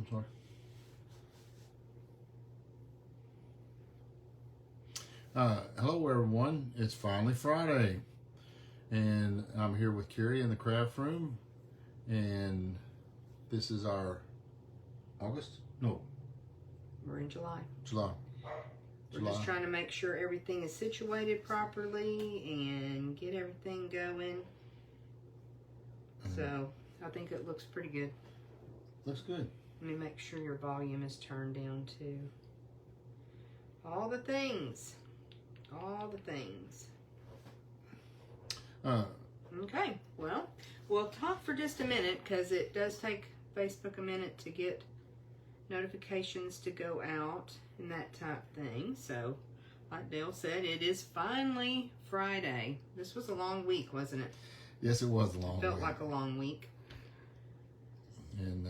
I'm sorry. Hello everyone, it's finally Friday, and I'm here with Carrie in the craft room, and this is our August? No. We're in July. July. We're just trying to make sure everything is situated properly and get everything going. So I think it looks pretty good. Looks good. Let me make sure your volume is turned down too. All the things. All the things. Okay, well, we'll talk for just a minute because it does take Facebook a minute to get notifications to go out and that type thing. So, like Dale said, it is finally Friday. This was a long week, wasn't it? Yes, it was a long week. Felt like a long week. And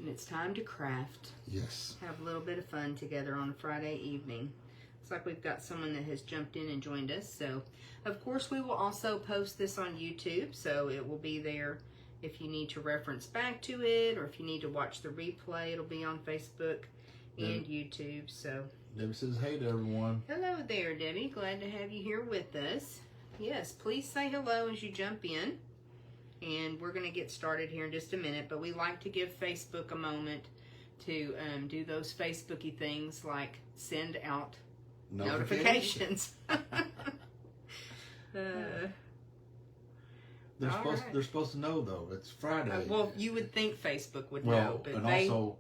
it's time to craft. yes. Have a little bit of fun together on a Friday evening. Looks like we've got someone that has jumped in and joined us. So, of course, we will also post this on YouTube. So, it will be there if you need to reference back to it or if you need to watch the replay. It'll be on Facebook and YouTube. So, Debbie says hey to everyone. hello there, Debbie. Glad to have you here with us. Yes, please say hello as you jump in. And we're going to get started here in just a minute. But we like to give Facebook a moment to do those Facebooky things like send out notifications. They're supposed to know though. It's Friday. Well, you would think Facebook would well, know, but and also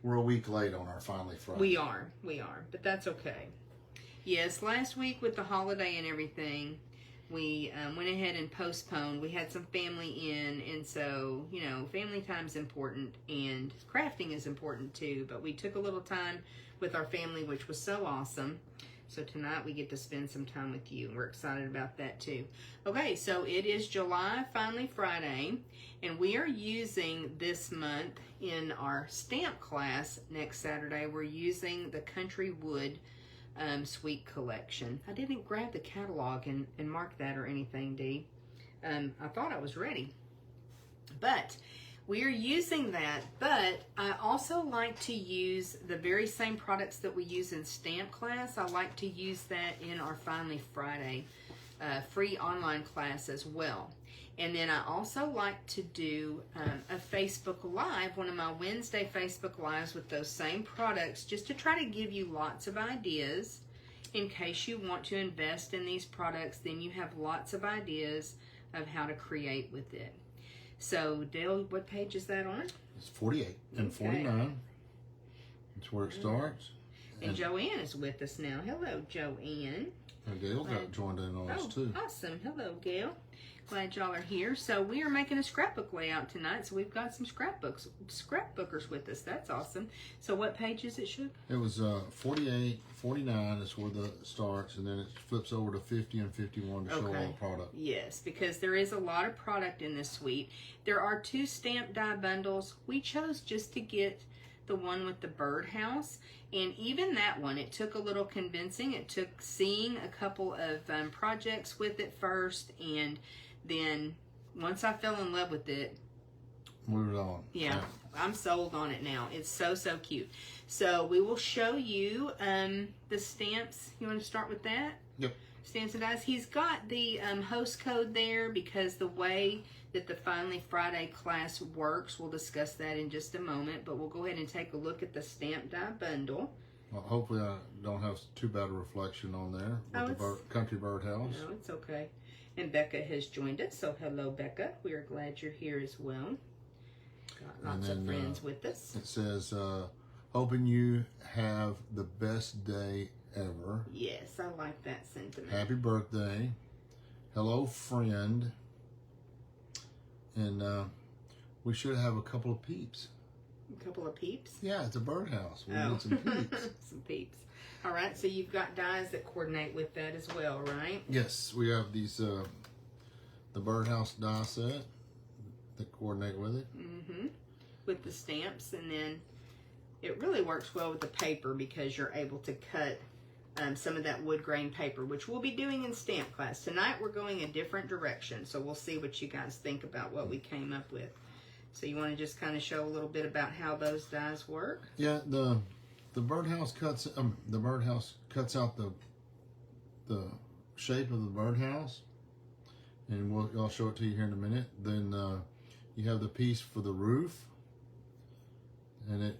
we're a week late on our finally Friday. we are, but that's okay. Yes, last week with the holiday and everything, we went ahead and postponed. We had some family in, and so, you know, family time's important, and crafting is important too, but we took a little time with our family, which was so awesome. So tonight we get to spend some time with you, and we're excited about that too. Okay, so it is July, finally Friday, and we are using this month in our stamp class next Saturday, we're using the Country Wood Sweet Collection. I didn't grab the catalog and mark that or anything, Dee. I thought I was ready. But we are using that, but I also like to use the very same products that we use in stamp class. I like to use that in our Finally Friday free online class as well. And then I also like to do a Facebook Live, one of my Wednesday Facebook Lives with those same products, just to try to give you lots of ideas in case you want to invest in these products. Then you have lots of ideas of how to create with it. So, Dale, what page is that on? It's 48 and 49. That's where it starts. And Joanne is with us now. Hello, Joanne. And Gail got joined in on us too. Awesome. Hello, Gail. Glad y'all are here. So we are making a scrapbook layout tonight. So we've got some scrapbookers with us. That's awesome. So what page is it, Shook? It was 48, 49 is where the starts, and then it flips over to 50 and 51 to show all the product. Yes, because there is a lot of product in this suite. There are 2 stamp die bundles. We chose just to get the one with the Birdhouse, and even that one, it took a little convincing. It took seeing a couple of projects with it first, and then once I fell in love with it, moved on. Yeah, I'm sold on it now. It's so cute. So we will show you the stamps. You want to start with that? Yep. Stamps and dies. He's got the host code there because the way that the Finally Friday class works, we'll discuss that in just a moment, but we'll go ahead and take a look at the stamp die bundle. Well, hopefully I don't have too bad a reflection on there with the Country Birdhouse. No, it's okay. And Becca has joined us, so hello, Becca. We are glad you're here as well. Got lots of friends with us. It says, hoping you have the best day ever. Yes, I like that sentiment. Happy birthday. Hello, friend. And we should have a couple of peeps. A couple of peeps? Yeah, it's a birdhouse. We need some peeps. Some peeps. All right, so you've got dies that coordinate with that as well, right? Yes, we have these, the Birdhouse die set that coordinate with it. Mm-hmm. With the stamps, and then it really works well with the paper because you're able to cut some of that wood grain paper, which we'll be doing in stamp class. Tonight we're going a different direction, so we'll see what you guys think about what we came up with. So you want to just kind of show a little bit about how those dies work? Yeah, the birdhouse cuts out the shape of the birdhouse, and I'll show it to you here in a minute. Then you have the piece for the roof, and it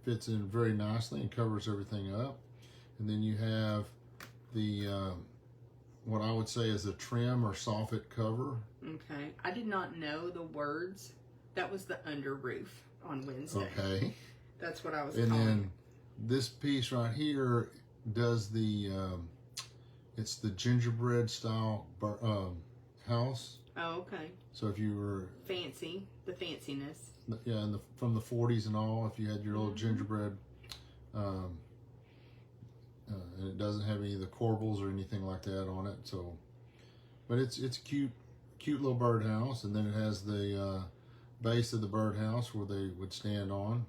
fits in very nicely and covers everything up. And then you have the what I would say is a trim or soffit cover. Okay. I did not know the words. That was the under roof on Wednesday. Okay. That's what I was And calling then this piece right here does the it's the gingerbread style house. Oh, okay. So if you were Fancy, the fanciness. yeah, from the 40s and all, if you had your little gingerbread, and it doesn't have any of the corbels or anything like that on it. So, but it's a cute little birdhouse, and then it has the base of the birdhouse where they would stand on,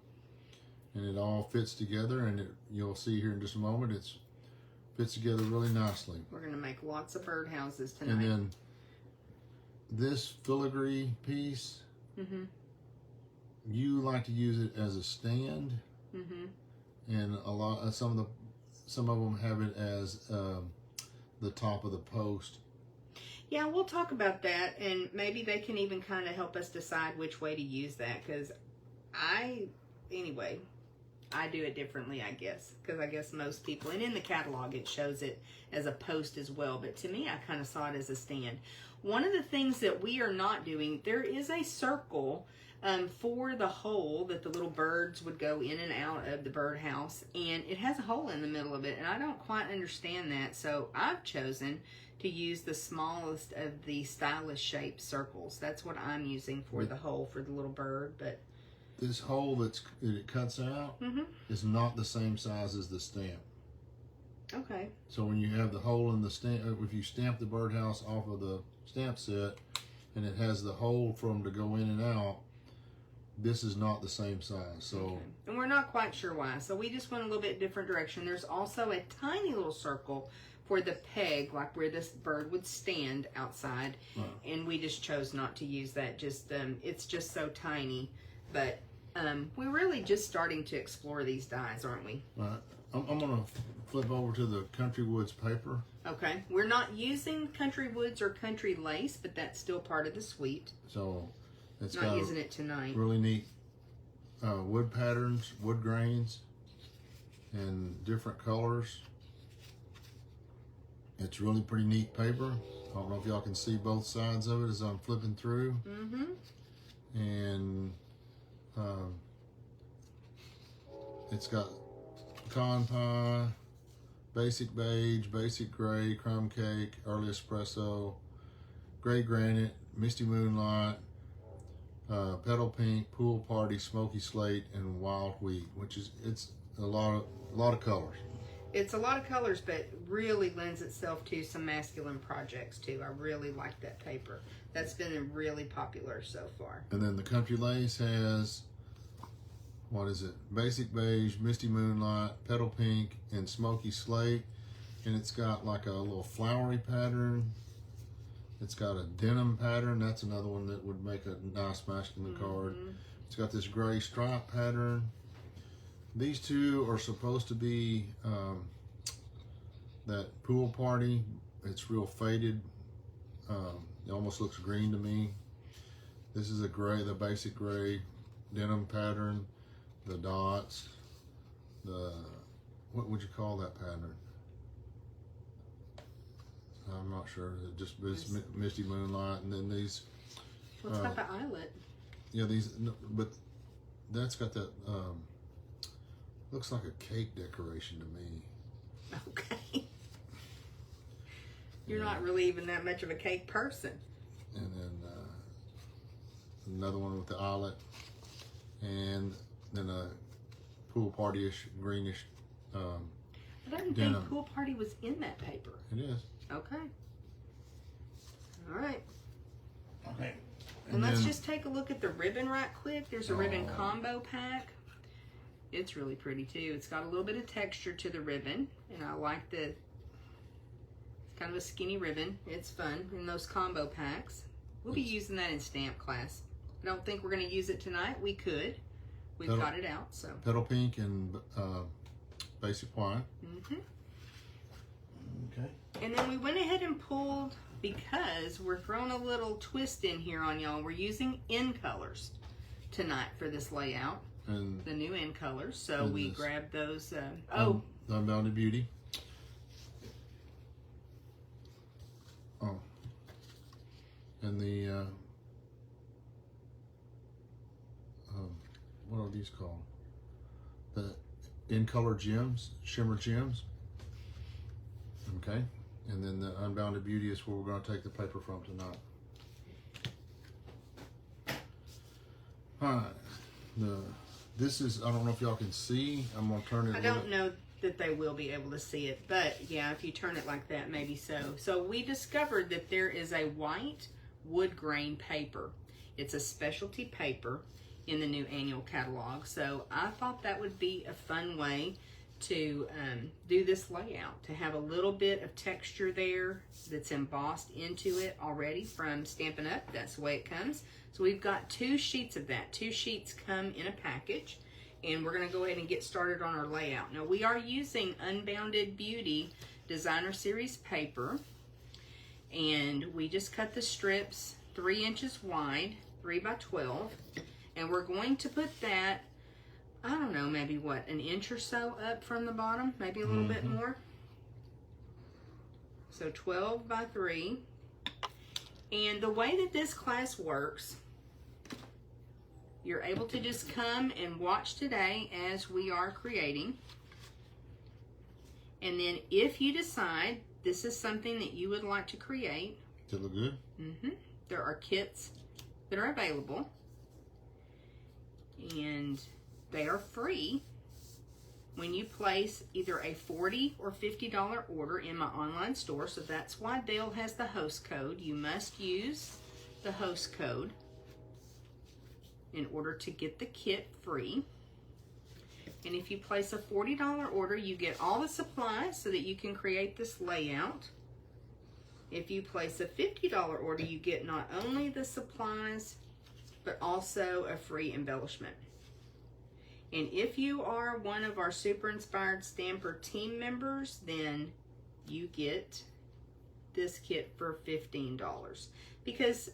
and it all fits together. And you'll see here in just a moment, it fits together really nicely. We're gonna make lots of birdhouses tonight. And then this filigree piece, you like to use it as a stand, and some of them have it as the top of the post. Yeah, we'll talk about that, and maybe they can even kind of help us decide which way to use that, because I do it differently, I guess, because I guess most people, and in the catalog it shows it as a post as well, but to me I kind of saw it as a stand. One of the things that we are not doing, there is a circle for the hole that the little birds would go in and out of the birdhouse, and it has a hole in the middle of it, and I don't quite understand that, so I've chosen to use the smallest of the stylish shaped circles. That's what I'm using for the hole for the little bird. But this hole that it cuts out is not the same size as the stamp. Okay. So when you have the hole in the stamp, if you stamp the birdhouse off of the stamp set and it has the hole for them to go in and out, this is not the same size. So okay. And we're not quite sure why. So we just went a little bit different direction. There's also a tiny little circle for the peg, like where this bird would stand outside, and we just chose not to use that. Just it's just so tiny, but we're really just starting to explore these dies, aren't we? Right. I'm gonna flip over to the Country Woods paper. Okay, we're not using Country Woods or Country Lace, but that's still part of the suite. So it's not using it tonight. Really neat wood patterns, wood grains, and different colors. It's really pretty neat paper. I don't know if y'all can see both sides of it as I'm flipping through. And it's got pecan pie, basic beige, basic gray, crumb cake, early espresso, gray granite, misty moonlight, petal pink, pool party, smoky slate, and wild wheat, which is it's a lot of colors. It's a lot of colors, but really lends itself to some masculine projects too. I really like that paper. That's been really popular so far. And then the Country Lace has, what is it? Basic beige, misty moonlight, petal pink, and smoky slate. And it's got like a little flowery pattern. It's got a denim pattern. That's another one that would make a nice masculine card. It's got this gray stripe pattern. These two are supposed to be that pool party. It's real faded. It almost looks green to me. This is a gray, the basic gray denim pattern. The dots. What would you call that pattern? I'm not sure. It's misty moonlight, and then these. Well, it's got the eyelet. Yeah, but that's got that. Looks like a cake decoration to me. Okay. You're not really even that much of a cake person. And then another one with the eyelet, and then a pool party-ish, greenish I didn't denim. think pool party was in that paper. It is. Okay. All right. Okay. And let's just take a look at the ribbon right quick. There's a ribbon combo pack. It's really pretty too. It's got a little bit of texture to the ribbon, and I like it's kind of a skinny ribbon. It's fun in those combo packs. We'll be using that in stamp class. I don't think we're going to use it tonight. We could. We've got it out, so. Petal pink and basic white. Mm-hmm. Okay. And then we went ahead and pulled, because we're throwing a little twist in here on y'all. We're using in colors tonight for this layout. And the new in colors. So we grabbed those. The Unbounded Beauty. Oh. And the what are these called? The in color gems, shimmer gems. Okay. And then the Unbounded Beauty is where we're going to take the paper from tonight. All right. This is, I don't know if y'all can see. I'm going to turn it. I don't know that they will be able to see it, but yeah, if you turn it like that, maybe so. So we discovered that there is a white wood grain paper. It's a specialty paper in the new annual catalog. So I thought that would be a fun way to do this layout, to have a little bit of texture there that's embossed into it already from Stampin' Up. That's the way it comes. So we've got 2 sheets of that. 2 sheets come in a package, and we're going to go ahead and get started on our layout. Now we are using Unbounded Beauty Designer Series paper, and we just cut the strips 3 inches wide, 3 by 12, and we're going to put that, I don't know, maybe what, an inch or so up from the bottom, maybe a little bit more. So 12 by 3. And the way that this class works, you're able to just come and watch today as we are creating. And then if you decide this is something that you would like to create. Does it look good? There are kits that are available. And they are free when you place either a $40 or $50 order in my online store. So that's why Dale has the host code. You must use the host code in order to get the kit free. And if you place a $40 order, you get all the supplies so that you can create this layout. If you place a $50 order, you get not only the supplies, but also a free embellishment. And if you are one of our Super Inspired Stamper team members, then you get this kit for $15. Because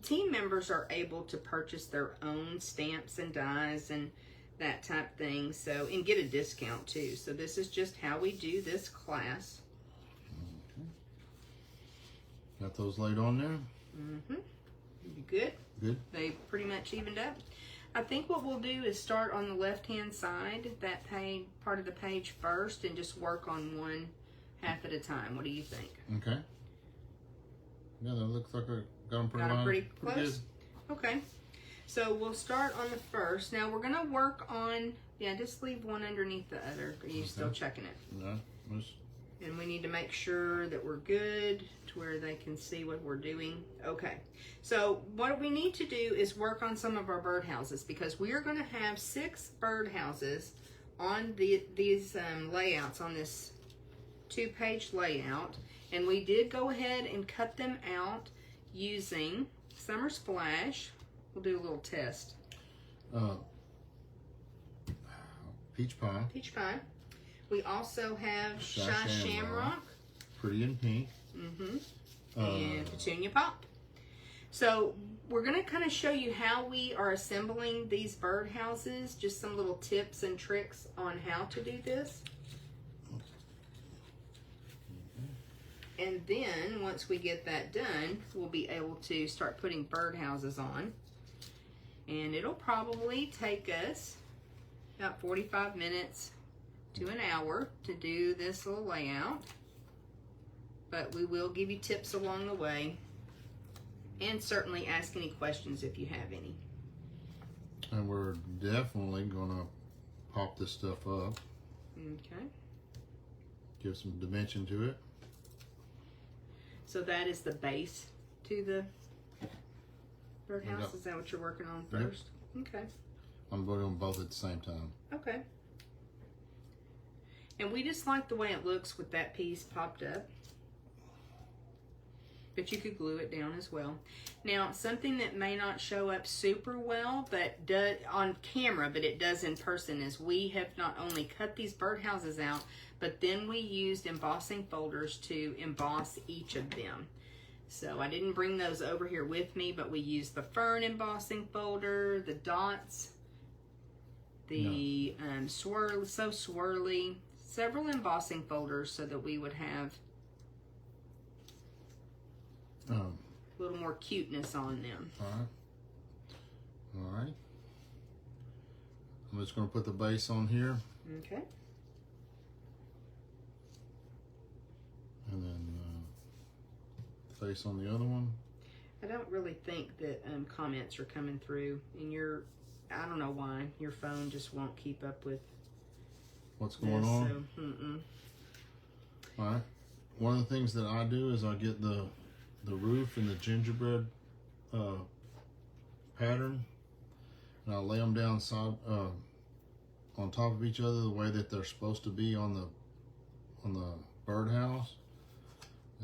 team members are able to purchase their own stamps and dies and that type thing, so, and get a discount too. So this is just how we do this class. Okay. Got those laid on there? Good? Good. They pretty much evened up. I think what we'll do is start on the left-hand side, that page, part of the page first, and just work on one half at a time. What do you think? Okay. Yeah, that looks like I got them pretty, Got them pretty close? Pretty good. Okay. So we'll start on the first. Now we're going to work on, yeah, just leave one underneath the other. Are you still checking it? No. And we need to make sure that we're good to where they can see what we're doing. Okay, so what we need to do is work on some of our birdhouses, because we are going to have 6 birdhouses on these layouts, on this 2-page layout. And we did go ahead and cut them out using Summer Splash. We'll do a little test. Peach Pie. Peach Pie. We also have Shy Shamrock. Pretty in pink. And Petunia Pop. So we're going to kind of show you how we are assembling these birdhouses. Just some little tips and tricks on how to do this. And then once we get that done, we'll be able to start putting birdhouses on. And it'll probably take us about 45 minutes to an hour to do this little layout, but we will give you tips along the way, and certainly ask any questions if you have any. And we're definitely gonna pop this stuff up. Okay. Give some dimension to it. So that is the base to the birdhouse. Yep. Is that what you're working on first? Yep. Okay. I'm going on both at the same time. Okay. And we just like the way it looks with that piece popped up. but you could glue it down as well. Now, something that may not show up super well, but does on camera, but it does in person, is we have not only cut these birdhouses out, but then we used embossing folders to emboss each of them. So I didn't bring those over here with me, but we used the fern embossing folder, the dots, the swirly, several embossing folders so that we would have a little more cuteness on them. All right. I'm just going to put the base on here. Okay. And then face on the other one. I don't really think that comments are coming through, and I don't know why, your phone just won't keep up with what's going on. So, All right. One of the things that I do is I get the roof and the gingerbread pattern, and I lay them down on top of each other the way that they're supposed to be on the birdhouse.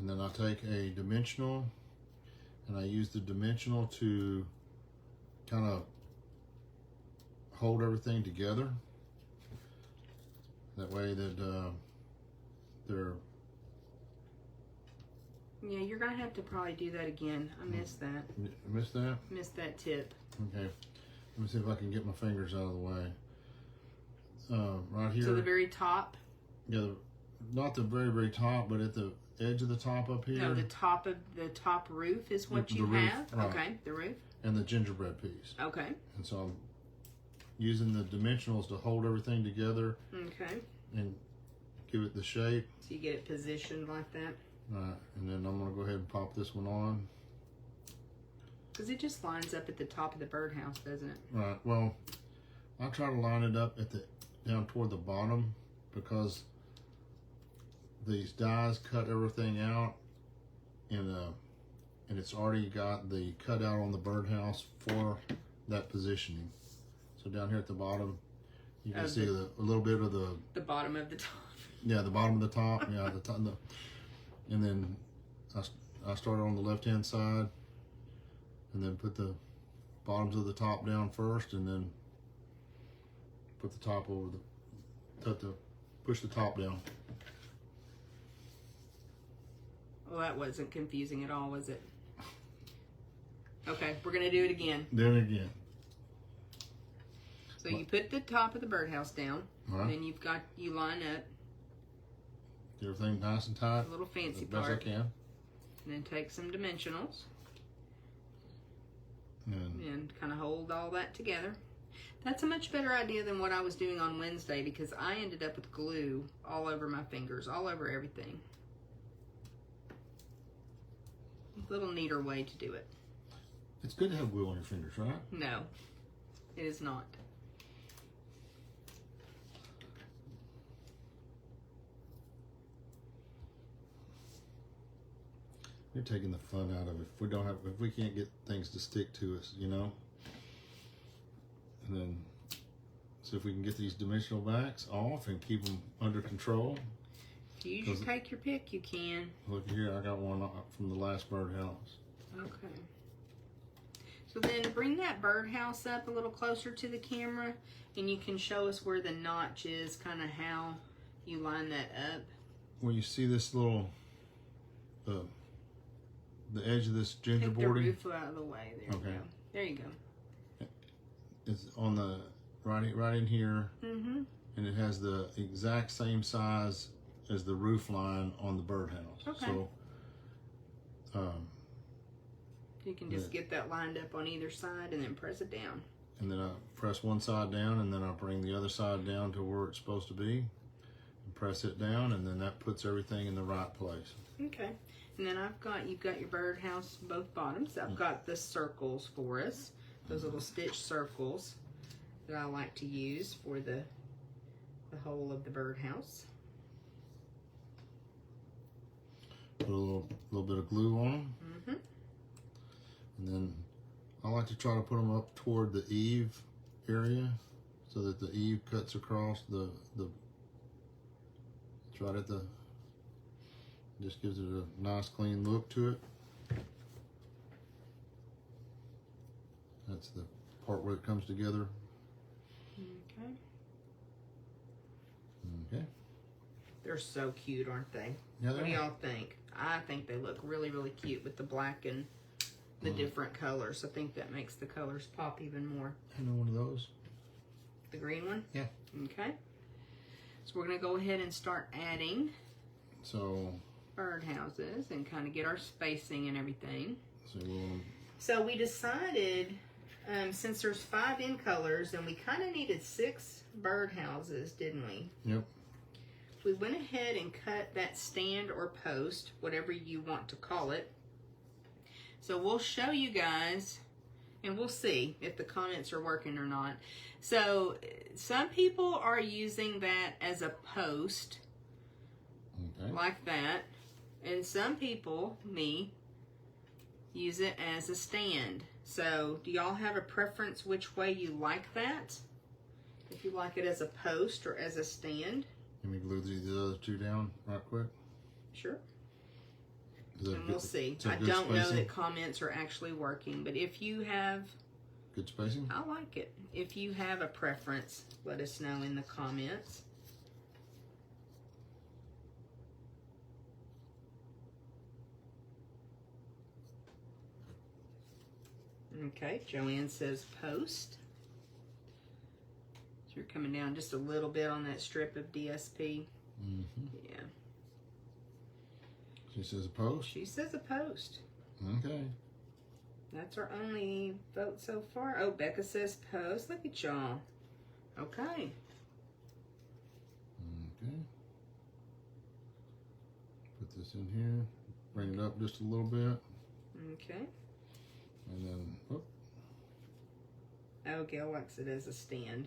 And then I take a dimensional and I use the dimensional to kind of hold everything together. That way that they're... Yeah, you're going to have to probably do that again. I missed that. Missed that? Missed that tip. Okay. Let me see if I can get my fingers out of the way. Right here. To the very top? Yeah, not the very, very top, but at the edge of the top up here. No, the top roof is what you roof, have? right. Okay, the roof. And the gingerbread piece. Okay. And so I'm using the dimensionals to hold everything together. Okay. And give it the shape. So you get it positioned like that? Right, and then I'm going to go ahead and pop this one on. Because it just lines up at the top of the birdhouse, doesn't it? Right, well, I try to line it up down toward the bottom, because these dies cut everything out, and it's already got the cutout on the birdhouse for that positioning. So down here at the bottom, you can see a little bit of the bottom of the top. Yeah, the bottom of the top. Yeah, the top. And then I started on the left-hand side, and then put the bottoms of the top down first, and then put the top over push the top down. Well, that wasn't confusing at all, was it? Okay, we're gonna do it again. Then again. So you put the top of the birdhouse down, Right. and then you line up. Get everything nice and tight. A little fancy as best part. I can. And then take some dimensionals And and kind of hold all that together. That's a much better idea than what I was doing on Wednesday, because I ended up with glue all over my fingers, all over everything. A little neater way to do it. it's good to have glue on your fingers, right? No, it is not. You're taking the fun out of it. If we can't get things to stick to us, you know. And then, so if we can get these dimensional backs off and keep them under control. If you usually take your pick, you can. Look here, I got one from the last birdhouse. Okay. So then bring that birdhouse up a little closer to the camera, and you can show us where the notch is, kind of how you line that up. When you see this little, the edge of this Take the gingerboarding, roof out of the way. There you Okay. go. There you go. it's on the right in here, Mm-hmm. and it has the exact same size as the roof line on the birdhouse. Okay. So, You can just get that lined up on either side and then press it down. and then I press one side down, and then I bring the other side down to where it's supposed to be, and press it down, and then that puts everything in the right place. Okay. And then you've got your birdhouse, both bottoms. I've got the circles for us. Those little stitch circles that I like to use for the whole of the birdhouse. Put a little bit of glue on them. Mm-hmm. And then I like to try to put them up toward the eave area, so that the eave cuts across it's right at just gives it a nice clean look to it. That's the part where it comes together. Okay. Okay. They're so cute, aren't they? Yeah, What do they are. y'all think? I think they look really, really cute with the black and the different colors. I think that makes the colors pop even more. I know one of those. The green one? Yeah. Okay. So we're going to go ahead and start adding So birdhouses and kind of get our spacing and everything. we'll, So we decided, since there's 5 in colors, and we kind of needed 6 birdhouses, didn't we? yep. We went ahead and cut that stand or post, whatever you want to call it. So we'll show you guys, and we'll see if the comments are working or not. So some people are using that as a post, Okay. like that. And some people, me, use it as a stand. So do y'all have a preference which way you like that? If you like it as a post or as a stand? Let me glue these other 2 down right quick. Sure. Is that And good- we'll see. is that I good don't know spacing? that comments are actually working, but if you have, Good spacing? I like it. If you have a preference, let us know in the comments. Okay, Joanne says post. So you're coming down just a little bit on that strip of DSP. Mm-hmm. Yeah, She says a post. she says a post. Okay. That's our only vote so far. Oh, Becca says post. Look at y'all. Okay. Okay. Put this in here. Bring it up just a little bit. Okay. And then, whoop. Oh, Gail likes it as a stand.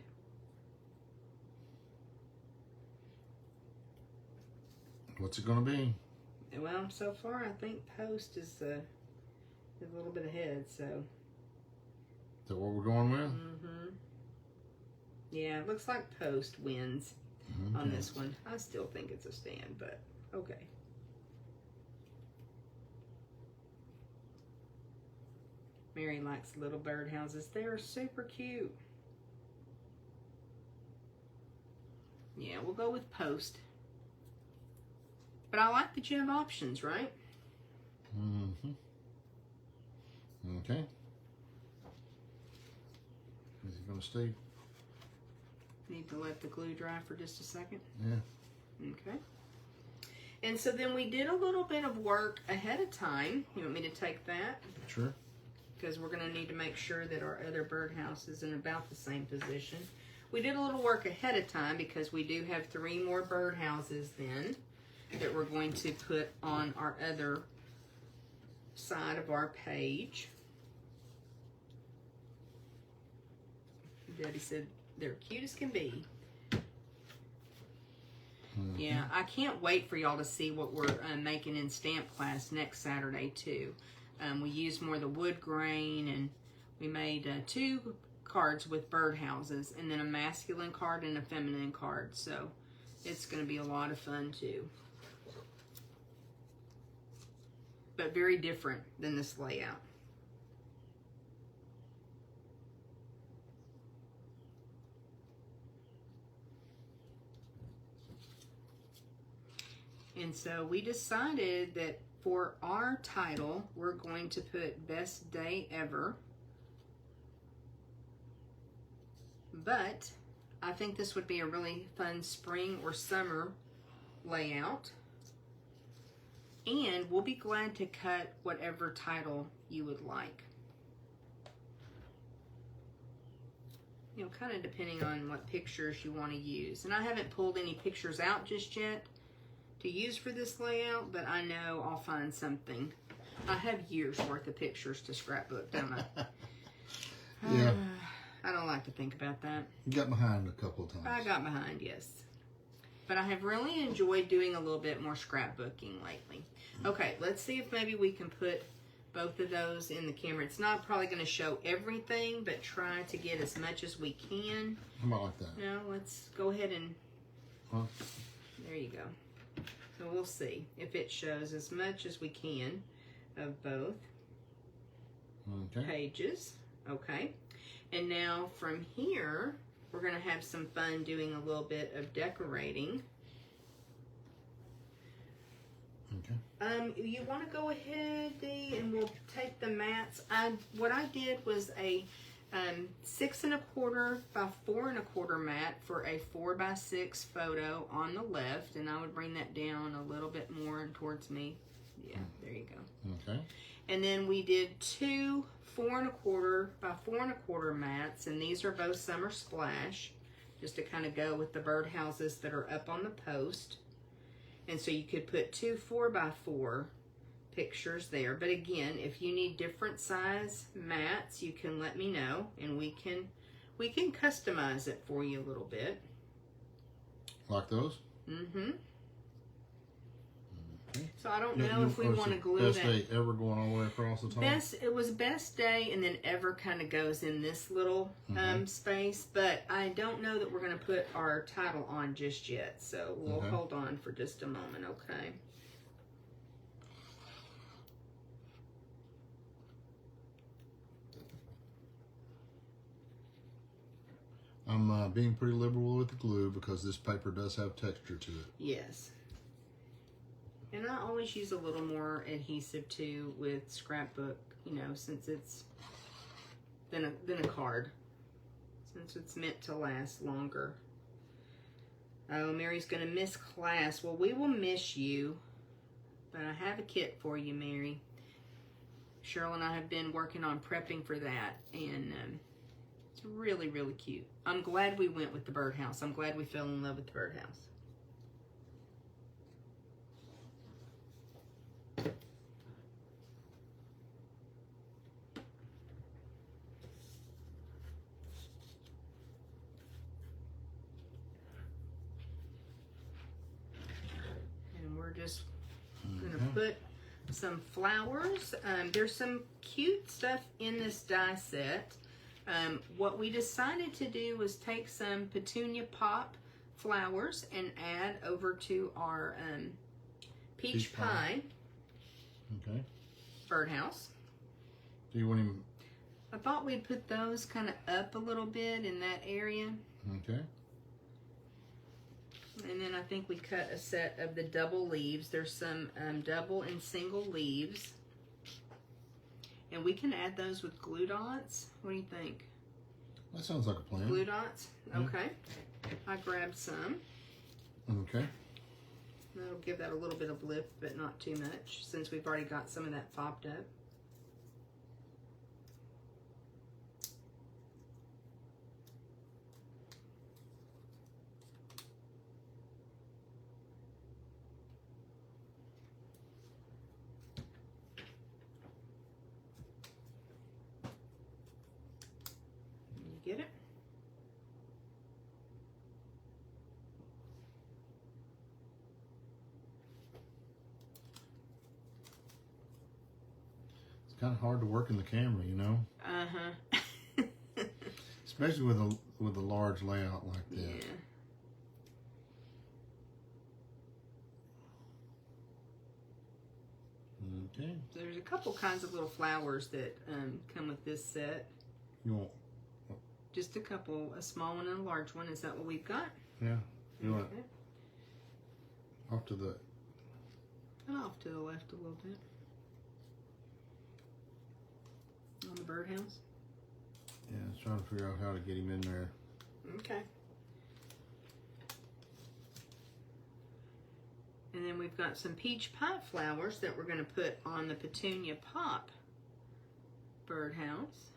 What's it going to be? Well, so far I think post is a little bit ahead. So. Is that what we're going with? Mm-hmm. Yeah, it looks like post wins Okay. on this one. I still think it's a stand, but okay. Mary likes little birdhouses. They're super cute. Yeah, we'll go with post. But I like that you have options, right? Mm-hmm. Okay. Is it going to stay? Need to let the glue dry for just a second. Yeah. Okay. And so then we did a little bit of work ahead of time. You want me to take that? Sure. Because we're going to need to make sure that our other birdhouse is in about the same position. We did a little work ahead of time because we do have 3 more birdhouses then that we're going to put on our other side of our page. Debbie said they're cute as can be. Mm-hmm. Yeah, I can't wait for y'all to see what we're making in stamp class next Saturday too. We used more of the wood grain, and we made 2 cards with birdhouses, and then a masculine card and a feminine card. So it's going to be a lot of fun too. But very different than this layout. And so we decided that for our title, we're going to put Best Day Ever. But I think this would be a really fun spring or summer layout. And we'll be glad to cut whatever title you would like. You know, kind of depending on what pictures you want to use. And I haven't pulled any pictures out just yet to use for this layout, but I know I'll find something. I have years worth of pictures to scrapbook, don't I? Yeah. I don't like to think about that. You got behind a couple of times. I got behind, yes. But I have really enjoyed doing a little bit more scrapbooking lately. Okay, let's see if maybe we can put both of those in the camera. It's not probably going to show everything, but try to get as much as we can. How about like that? No, let's go ahead and... Huh? There you go. So we'll see if it shows as much as we can of both Okay. pages. Okay. And now from here, we're going to have some fun doing a little bit of decorating. Okay. You want to go ahead, Dee, and we'll take the mats. What I did was a 6 1/4 by 4 1/4 mat for a 4 by 6 photo on the left, and I would bring that down a little bit more towards me. Yeah, there you go. Okay. And then we did 2 4 1/4 by 4 1/4 mats, and these are both Summer Splash, just to kind of go with the birdhouses that are up on the post. And so you could put 2 4 by 4 pictures there. But again, if you need different size mats, you can let me know, and we can customize it for you a little bit. Like those? Mm-hmm. Okay. So I don't know if we want to glue best that. day ever going all the way across the top? It was best day, and then ever kind of goes in this little space. But I don't know that we're going to put our title on just yet. So we'll hold on for just a moment, okay? I'm being pretty liberal with the glue because this paper does have texture to it. Yes. And I always use a little more adhesive too with scrapbook, you know, since it's than a card, since it's meant to last longer. Oh, Mary's gonna miss class. Well, we will miss you, but I have a kit for you, Mary. Cheryl and I have been working on prepping for that, and it's really, really cute. I'm glad we went with the birdhouse. I'm glad we fell in love with the birdhouse. And we're just gonna put some flowers. There's some cute stuff in this die set. What we decided to do was take some petunia pop flowers and add over to our peach pie Okay. birdhouse. Do you want him? I thought we'd put those kind of up a little bit in that area. Okay. And then I think we cut a set of the double leaves. There's some double and single leaves. And we can add those with glue dots. What do you think? That sounds like a plan. Glue dots? Yeah. Okay. I grabbed some. Okay. That'll give that a little bit of lift, but not too much, since we've already got some of that popped up. You get it? It's kind of hard to work in the camera, you know, Uh-huh. especially with a large layout like that. Yeah. Okay. So there's a couple kinds of little flowers that come with this set. You want? Just a couple, a small one and a large one. Is that what we've got? Yeah. You want Okay. off to the? And off to the left a little bit. On the birdhouse. Yeah, I was trying to figure out how to get him in there. Okay. And then we've got some peach pie flowers that we're going to put on the petunia pop birdhouse.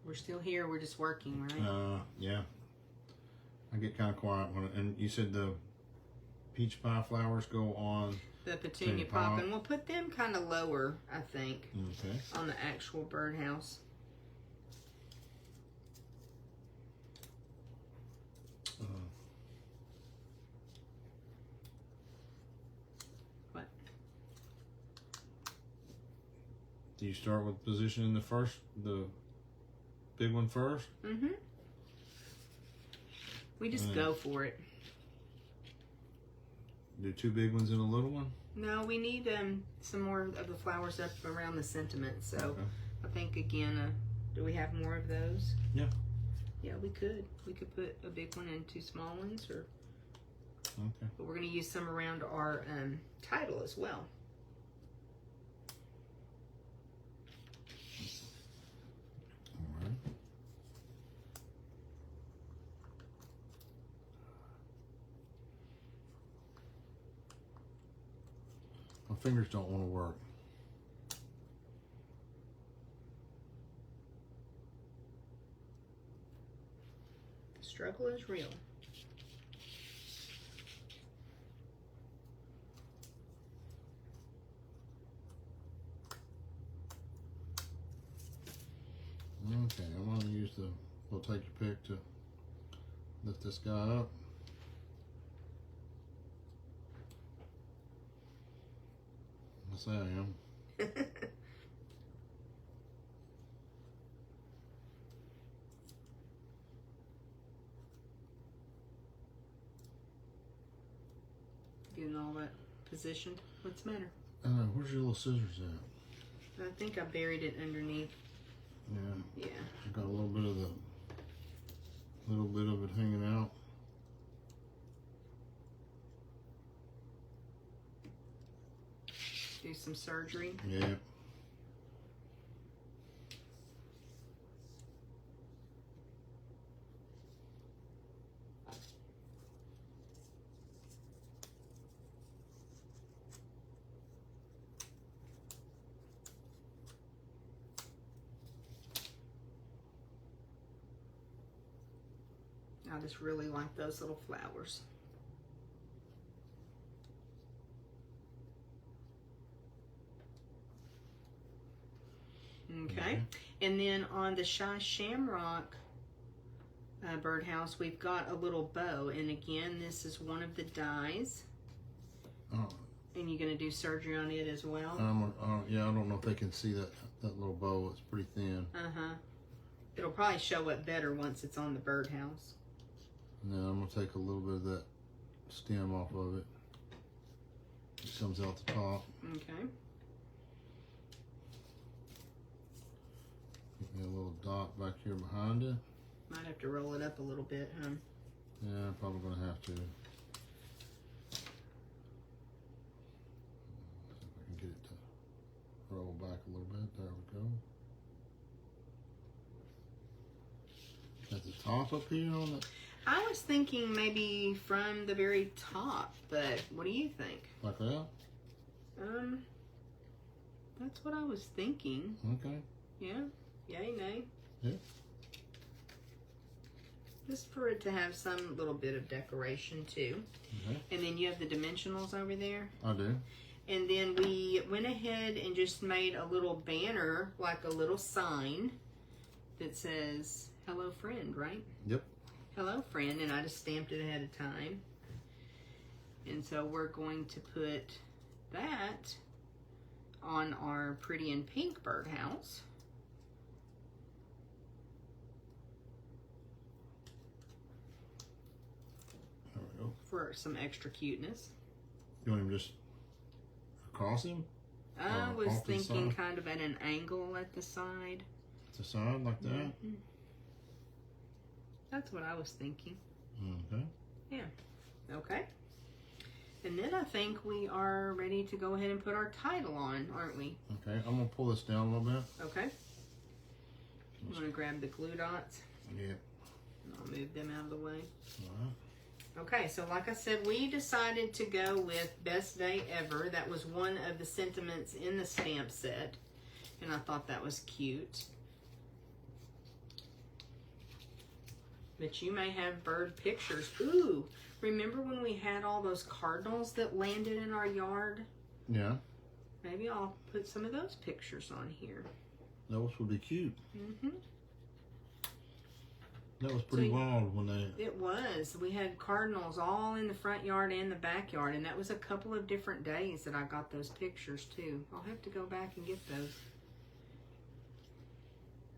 We're still here. We're just working, right? Yeah. I get kind of quiet when, and you said the peach pie flowers go on the petunia pop, and we'll put them kind of lower, I think, okay, on the actual birdhouse. What? Do you start with positioning the big one first? Mm-hmm. We just go for it. Do 2 big ones and a little one? No, we need some more of the flowers up around the sentiment. So Okay. I think again, do we have more of those? Yeah. Yeah, we could. We could put a big one and 2 small ones, or. Okay. But we're going to use some around our title as well. All right. My fingers don't want to work. The struggle is real. Okay, I'm going to use we'll take your pick to lift this guy up. Yes, I am. Getting all that positioned. What's the matter? Where's your little scissors at? I think I buried it underneath. Yeah. Yeah. I got a little bit of it hanging out. Do some surgery. Yeah. I just really like those little flowers. Okay, and then on the Shy Shamrock birdhouse, we've got a little bow, and again, this is one of the dies. Oh. And you're gonna do surgery on it as well. Yeah, I don't know if they can see that little bow. It's pretty thin. It'll probably show up better once it's on the birdhouse. And then I'm gonna take a little bit of that stem off of it. It comes out the top. Okay. Give me a little dot back here behind it. Might have to roll it up a little bit, huh? Yeah, I'm probably gonna have to. See if I can get it to roll back a little bit. There we go. At the top up here on the. I was thinking maybe from the very top, but what do you think? Like that? That's what I was thinking. Okay. Yeah? Yay, nay? Yeah. Just for it to have some little bit of decoration too. Okay. And then you have the dimensionals over there. I do. And then we went ahead and just made a little banner, like a little sign that says, hello friend, right? Yep. Hello friend, and I just stamped it ahead of time. And so we're going to put that on our pretty in pink birdhouse. There we go. For some extra cuteness. You want him just across him? I was off to the thinking side? kind of at an angle at the side. To the side like that? Mhm. That's what I was thinking. Okay. Yeah. Okay. And then I think we are ready to go ahead and put our title on, aren't we? Okay, I'm gonna pull this down a little bit. Okay. I'm going to grab the glue dots. Yeah. And I'll move them out of the way. All right. Okay, so like I said, we decided to go with Best Day Ever. That was one of the sentiments in the stamp set. And I thought that was cute. But you may have bird pictures. Ooh, Remember when we had all those cardinals that landed in our yard? Yeah. Maybe I'll put some of those pictures on here. Those would be cute. Mm-hmm. That was pretty wild when they... It was. We had cardinals all in the front yard and the backyard, and that was a couple of different days that I got those pictures, too. I'll have to go back and get those.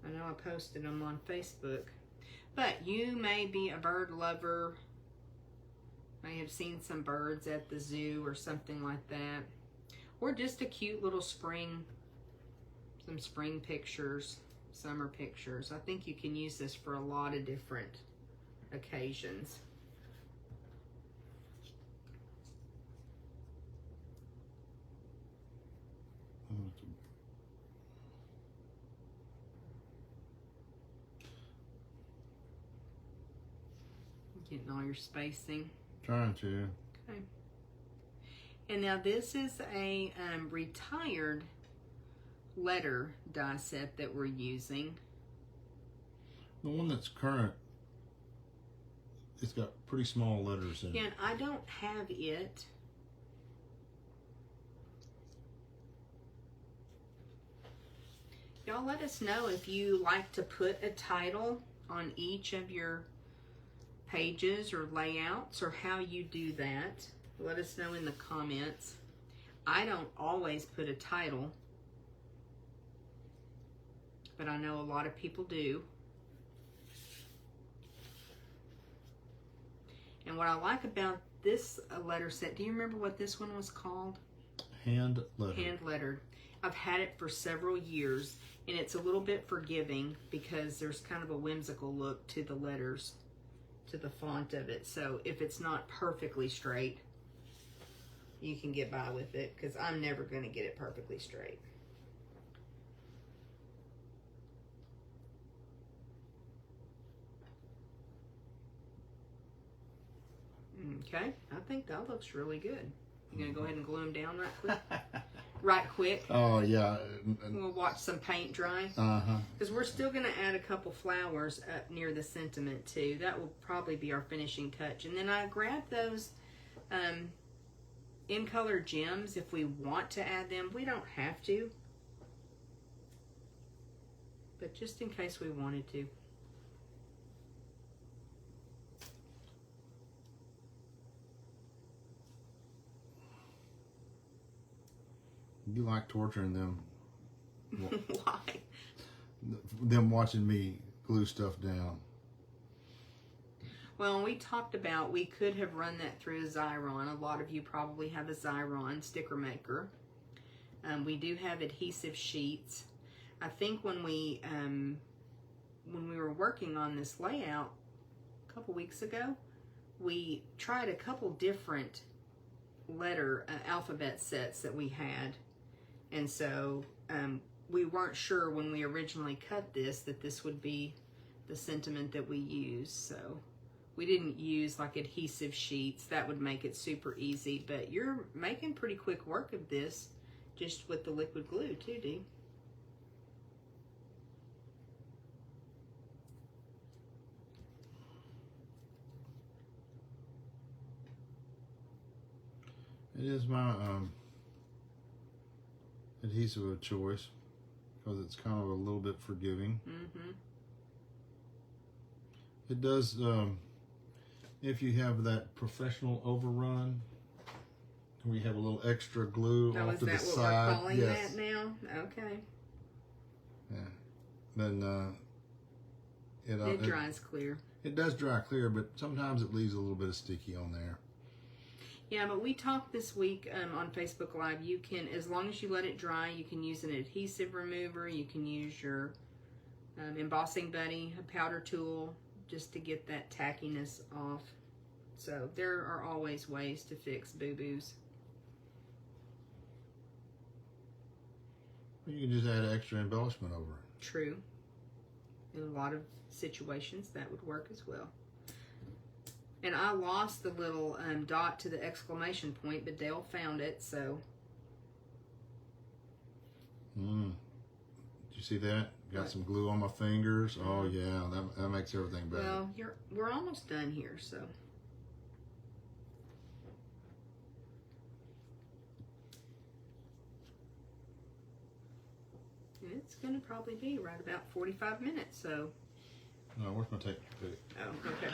I know I posted them on Facebook. But you may be a bird lover, may have seen some birds at the zoo or something like that. Or just a cute little spring, some spring pictures. Summer pictures. I think you can use this for a lot of different occasions. Getting all your spacing. Trying to. Okay. And now this is a retired letter die set that we're using. The one that's current, it's got pretty small letters in it. Yeah, and I don't have it. Y'all let us know if you like to put a title on each of your pages or layouts, or how you do that. Let us know in the comments. I don't always put a title, but I know a lot of people do. And what I like about this letter set, do you remember what this one was called? Hand lettered. Hand lettered. I've had it for several years, and it's a little bit forgiving because there's kind of a whimsical look to the letters, to the font of it. So if it's not perfectly straight, you can get by with it, because I'm never going to get it perfectly straight. Okay, I think that looks really good. You gonna go ahead and glue them down right quick? Right quick. Oh, yeah. We'll watch some paint dry. Uh-huh. Because we're still gonna add a couple flowers up near the sentiment too. That will probably be our finishing touch. And then I grabbed those in color gems if we want to add them. We don't have to, but just in case we wanted to. You like torturing them. Why? Them watching me glue stuff down. Well, we talked about we could have run that through a Xyron. A lot of you probably have a Xyron sticker maker. We do have adhesive sheets. I think when we were working on this layout a couple weeks ago, we tried a couple different letter alphabet sets that we had, and so we weren't sure when we originally cut this that this would be the sentiment that we use. So we didn't use like adhesive sheets. That would make it super easy, but you're making pretty quick work of this just with the liquid glue too, Dee. It is my adhesive of choice because it's kind of a little bit forgiving. Mm-hmm. It does, if you have that professional overrun, we have a little extra glue Oh, off is to the that what side. we're calling Yes. that now? Okay. Yeah. Then It dries clear. It does dry clear, but sometimes it leaves a little bit of sticky on there. Yeah, but we talked this week on Facebook Live. You can, as long as you let it dry, you can use an adhesive remover. You can use your embossing buddy, a powder tool, just to get that tackiness off. So there are always ways to fix boo-boos. You can just add extra embellishment over it. True. In a lot of situations, that would work as well. And I lost the little dot to the exclamation point, but Dale found it, so. Did you see that? Got some glue on my fingers. Oh yeah, that makes everything better. Well, we're almost done here, so. it's going to probably be right about 45 minutes, so. No, where's my tape? Oh, okay.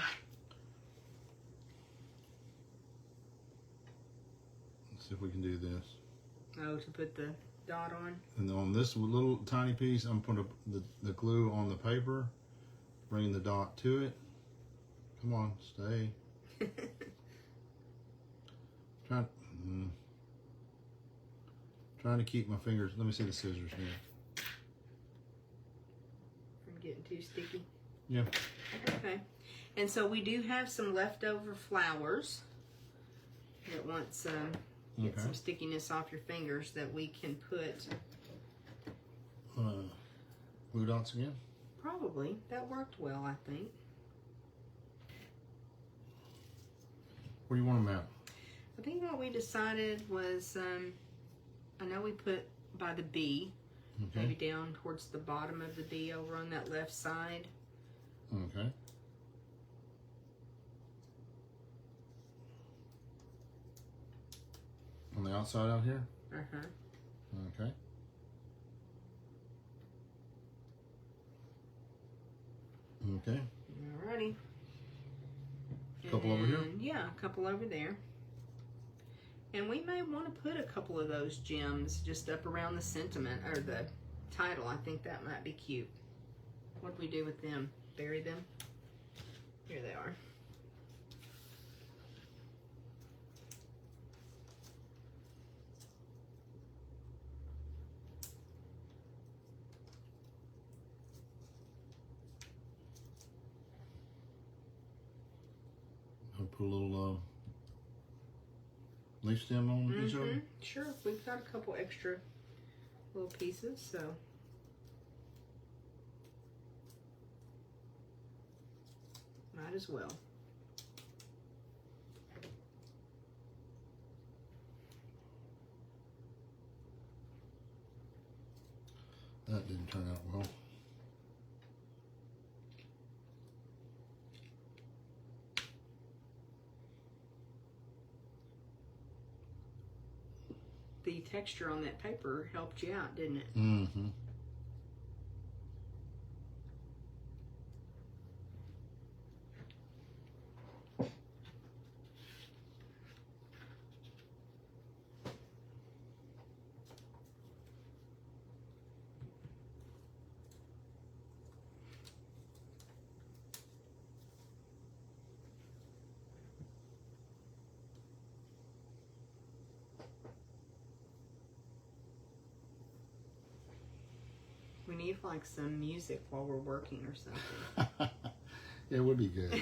Let's see if we can do this. Oh, to put the dot on? And on this little tiny piece, I'm putting the glue on the paper, bringing the dot to it. Come on, stay. Trying to keep my fingers. Let me see the scissors here. From getting too sticky? Yeah. Okay. And so we do have some leftover flowers that once get some stickiness off your fingers that we can put. Glue dots again? Probably. That worked well, I think. Where do you want them at? I think what we decided was, I know we put by the B, Okay. maybe down towards the bottom of the B over on that left side. Okay. On the outside out here? Uh-huh. Okay. Okay. Alrighty. Couple over here? Yeah, a couple over there. And we may want to put a couple of those gems just up around the sentiment or the title. I think that might be cute. What do we do with them? Bury them? Here they are. I'll put a little leaf stem on each of them. Sure, we've got a couple extra little pieces, so. Might as well. That didn't turn out well. The texture on that paper helped you out, didn't it? Mm-hmm. We need like some music while we're working or something. It would be good.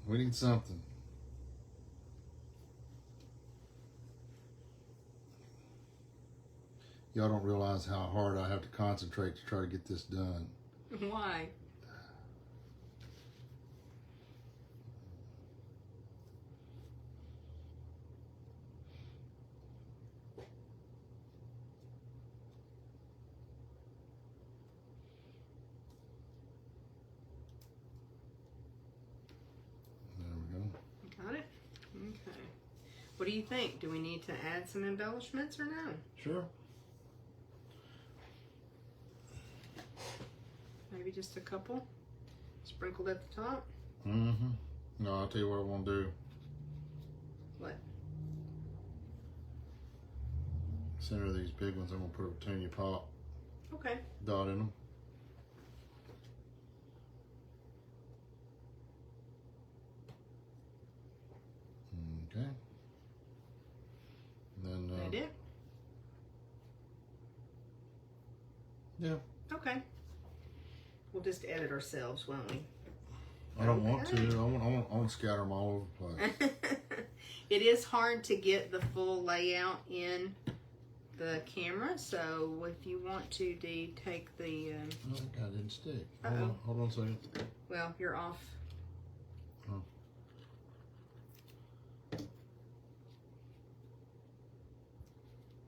We need something. Y'all don't realize how hard I have to concentrate to try to get this done. Why? There we go. Got it? Okay. What do you think? Do we need to add some embellishments or no? Sure. Maybe just a couple sprinkled at the top? Mm-hmm. No, I'll tell you what I want to do. What? Center of these big ones, I'm going to put a petunia pop Okay. dot in them. Okay. And then, That it? yeah. Okay. We'll just edit ourselves, won't we? I don't want to. I want to scatter them all over the place. It is hard to get the full layout in the camera, so if you want to, Dee, take the... Oh, that guy didn't stick. Uh-oh. Hold on a second. Well, you're off. Oh.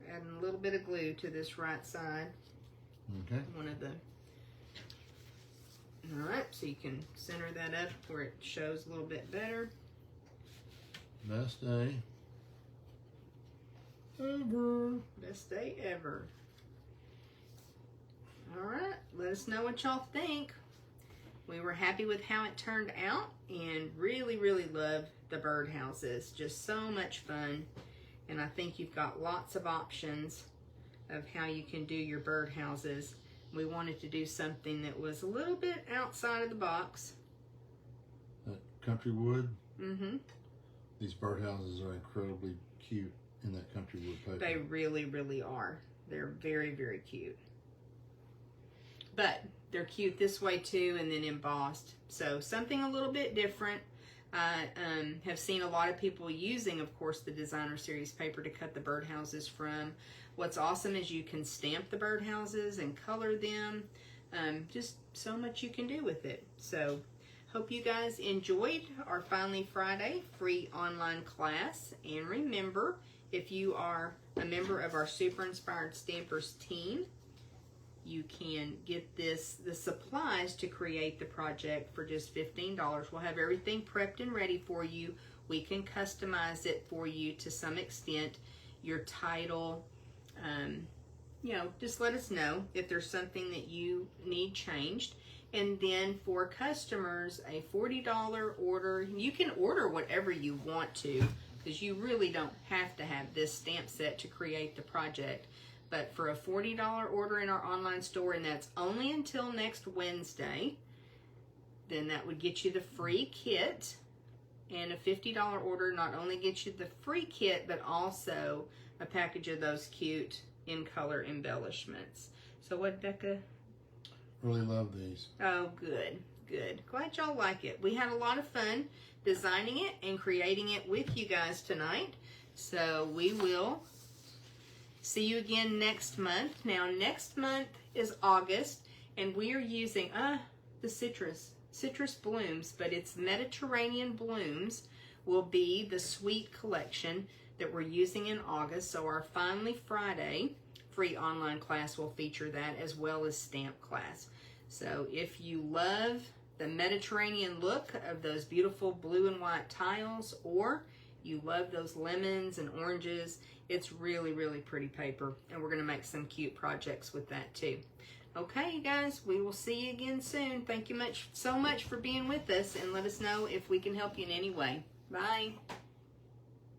Adding a little bit of glue to this right side. Okay. One of the... Alright, so you can center that up where it shows a little bit better. Best day ever. Best day ever. All right, let us know what y'all think. We were happy with how it turned out and really, really love the birdhouses. Just so much fun. And I think you've got lots of options of how you can do your birdhouses. We wanted to do something that was a little bit outside of the box. That country wood. Mm-hmm. These birdhouses are incredibly cute in that country wood paper. They really, really are. They're very, very cute. But they're cute this way too, and then embossed. So something a little bit different. I have seen a lot of people using, of course, the designer series paper to cut the birdhouses from. What's awesome is you can stamp the birdhouses and color them. Just so much you can do with it. So hope you guys enjoyed our Finally Friday free online class. And remember, if you are a member of our Super Inspired Stampers team, you can get the supplies to create the project for just $15. We'll have everything prepped and ready for you. We can customize it for you to some extent. Your title, just let us know if there's something that you need changed. And then for customers, a $40 order. You can order whatever you want to, because you really don't have to have this stamp set to create the project. But for a $40 order in our online store, and that's only until next Wednesday, then that would get you the free kit. And a $50 order not only gets you the free kit, but also a package of those cute in color embellishments. So what, Becca? Really love these. Oh, good, good. Glad y'all like it. We had a lot of fun designing it and creating it with you guys tonight. So we will see you again next month. Now, next month is August, and we are using the citrus blooms, but it's Mediterranean blooms will be the sweet collection that we're using in August. So our Finally Friday free online class will feature that, as well as stamp class. So if you love the Mediterranean look of those beautiful blue and white tiles, or you love those lemons and oranges, it's really, really pretty paper, and we're going to make some cute projects with that too. Okay, you guys, we will see you again soon. Thank you so much for being with us, and let us know if we can help you in any way. Bye.